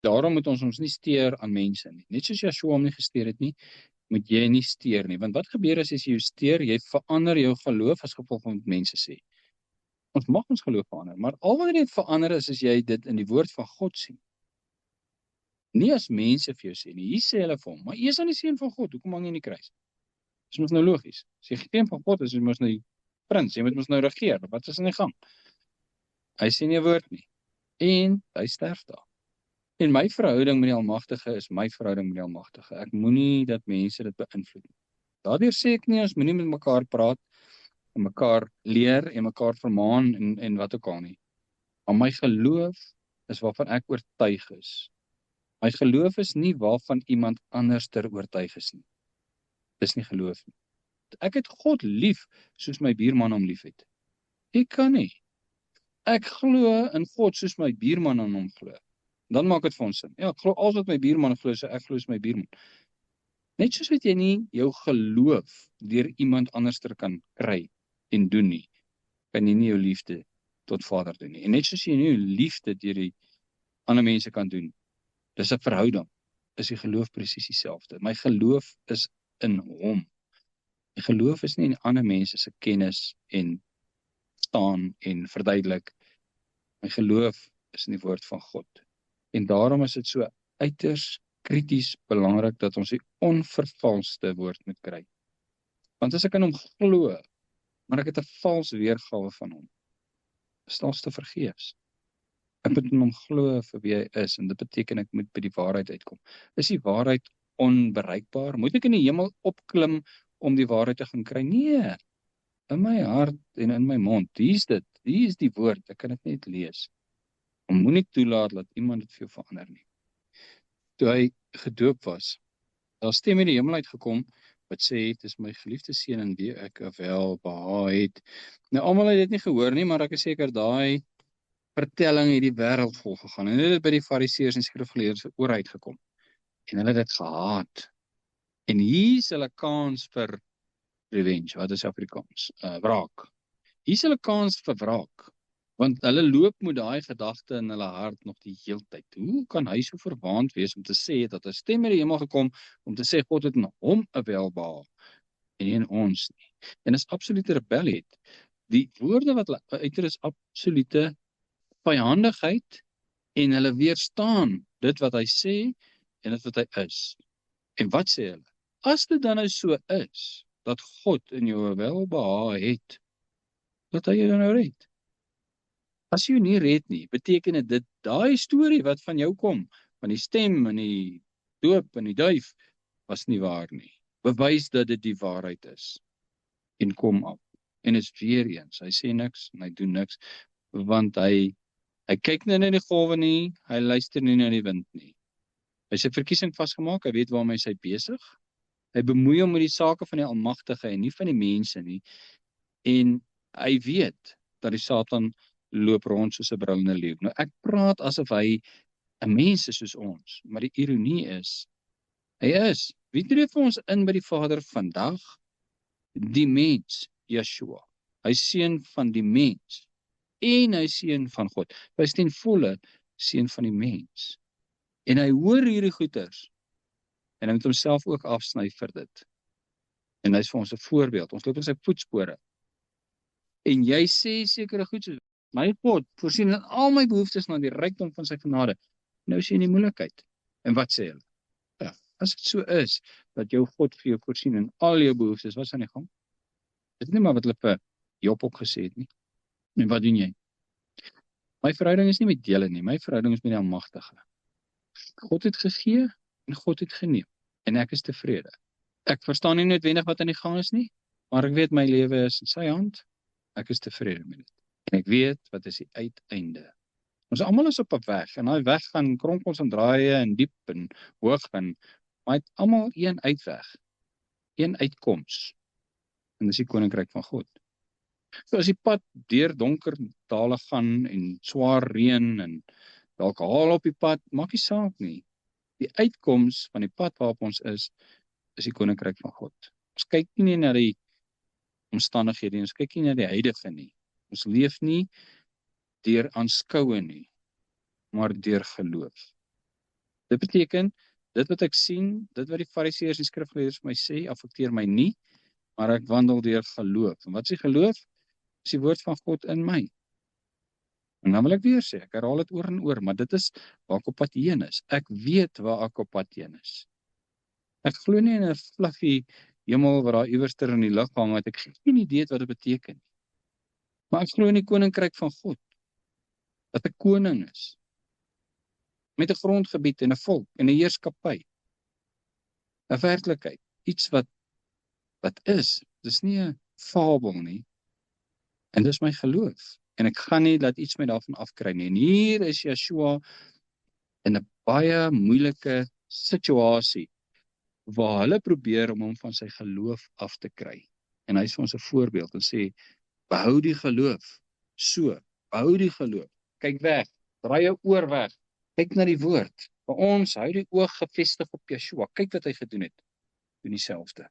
Daarom moet ons nie steur aan mense nie. Net soos Yeshua hom nie gesteer het nie, moet jy nie steur nie. Want wat gebeur as jy jou steur? Jy verander jou geloof as gevolg van wat mense sê. Ons mag ons geloof verander, maar al wat dit verander is jy dit in die woord van God sien. Nie as mense vir jou sê nie. Hier sê hulle vir hom, maar jy is aan die seun van God, hoekom hang jy in die kruis? Dis mos nou logies. As jy geen van God is, jy mos nou die prins, jy moet mos nou regeer. Wat is in die gang? Hy sê nie 'n woord nie. En hy sterf daar. En my verhouding met die Almagtige is my verhouding met die Almagtige. Ek moenie dat mense dit beïnvloed nie. Daardeur sê ek nie, ons moenie met mekaar praat, en mekaar leer, en mekaar vermaan, en wat ook al nie. Maar my geloof is waarvan ek oortuig is. My geloof is nie waarvan iemand anders ter oortuig is nie. Dis nie geloof nie. Ek het God lief, soos my buurman hom lief het. Ek kan nie. Ek glo in God soos my buurman aan hom glo. Dan maak dit vir ons sin. Ja, ek glo alles wat my buurman glo, so ek glo soos my buurman. Net soos wat jy nie jou geloof deur iemand anders kan kry en doen nie, kan jy nie jou liefde tot Vader doen nie. En net soos jy nie jou liefde deur die ander mense kan doen, dis 'n verhouding, is die geloof presies dieselfde. My geloof is in hom. My geloof is nie in ander mense se kennis en staan en verduidelik. My geloof is in die woord van God. En daarom is dit so uiters krities belangrik dat ons die onvervalste woord moet kry. Want as ek in hom glo, maar ek het 'n vals weergawe van hom, is dit te vergeefs. Ek moet in hom glo vir wie hy is, en dit beteken ek moet by die waarheid uitkom. Is die waarheid onbereikbaar? Moet ek in die hemel opklim om die waarheid te gaan kry? Nee, in my hart en in my mond, hier is dit, hier is die woord, ek kan dit net lees. En moenie toelaat dat iemand dit vir jou verander nie. Toe hy gedoop was, daar stem uit die hemel uitgekom, wat sê, dit is my geliefde seun in wie ek wel behaag het. Nou, almal het dit nie gehoor nie, maar ek is seker daai vertelling het die wêreld vol gegaan, en dit by die fariseërs en skrifgeleerdes oor uitgekom, en hulle het dit gehaat. En hier is hulle kans vir revenge, wat is Afrikaans? Wraak. Hier is hulle kans vir wraak, want hulle loop met daai gedagte in hulle hart nog die heeltyd. Hoe kan hy so verwaand wees om te sê dat 'n stem uit die hemel gekom, om te sê God het in hom 'n welbehaag, en nie in ons nie. En is absolute rebellie. Die woorde wat hulle uiter is absolute vyandigheid, en hulle weerstaan dit wat hy sê, en dit wat hy is. En wat sê hulle? As dit dan nou so is, dat God in jou welbehaag het, dat hy jou nou red. As jy nie red nie, beteken dit daai storie wat van jou kom, van die stem en die doop en die duif, was nie waar nie. Bewys dat dit die waarheid is. En kom af. En is weer eens, hy sê niks, en hy doen niks, want hy kyk nie na die golwe nie, hy luister nie na die wind nie. Hy sy verkiesing vasgemaak, hy weet waarmee hy besig. Hy bemoei hom met die sake van die Almagtige en nie van die mense nie. En hy weet dat die Satan loop rond soos 'n brullende leeu. Nou ek praat asof hy 'n mens is soos ons, maar die ironie is, hy is. Wie tree vir ons in by die Vader vandag? Die mens, Yeshua. Hy is seun van die mens. En hy is seun van God. Hy is ten volle seun van die mens. En hy hoor hierdie goeters, en hy moet homself ook afsny vir dit. En hy is vir ons 'n voorbeeld, ons loop in sy voetspore. En jy sê sekere goed soos, my God voorsien in al my behoeftes na die rykdom van sy genade. Nou is jy in die moeilikheid. En wat sê hulle? Ja, as dit so is, dat jou God vir jou voorsien in al jou behoeftes, wat is aan die gang? Dit is nie maar wat hulle vir Job ook gesê het nie. En wat doen jy? My verhouding is nie met julle nie, my verhouding is met die Almagtige. God het gegee, en God het geneem, en ek is tevrede. Ek verstaan nie noodwendig wat aan die gang is nie, maar ek weet my lewe is in sy hand, ek is tevrede met dit. En ek weet wat is die uiteinde. Ons almal is op 'n weg, en daai weg gaan kronkels en draaie, en diep en hoog, en maar het almal een uitweg, een uitkoms, en dis die koninkryk van God. So as die pad deur donker dale gaan, en swaar reën, en dalk haal op die pad, maak nie saak nie. Die uitkoms van die pad waarop ons is die koninkryk van God. Ons kyk nie na die omstandighede, ons kyk nie na die huidige nie. Ons leef nie deur aanskoue nie, maar deur geloof. Dit beteken, dit wat ek sien, dit wat die fariseërs en skrifgeleerdes vir my sê, affekteer my nie, maar ek wandel deur geloof. En wat is die geloof? Is die woord van God in my. En dan wil ek weer sê, ek herhaal dit oor en oor, maar dit is waar ek op pad heen is. Ek weet waar ek op pad heen is. Ek glo nie in 'n fluffy hemel wat daar iewerster in die lug hang, wat ek geen idee het wat dit beteken. Maar ek glo in die koninkryk van God, dat ek koning is, met 'n grondgebied en 'n volk en 'n heerskappy, 'n werklikheid, iets wat is. Dis nie 'n fabel nie, en dis my geloof. En ek gaan nie laat iets my daarvan afkry nie. En hier is Yeshua in 'n baie moeilike situasie, waar hulle probeer om hom van sy geloof af te kry. En hy is vir ons 'n voorbeeld en sê, behou die geloof. So, behou die geloof. Kyk weg, draai jou oor weg. Kyk na die woord. Vir ons, hou die oog gefestig op Yeshua. Kyk wat hy gedoen het. Doen dieselfde.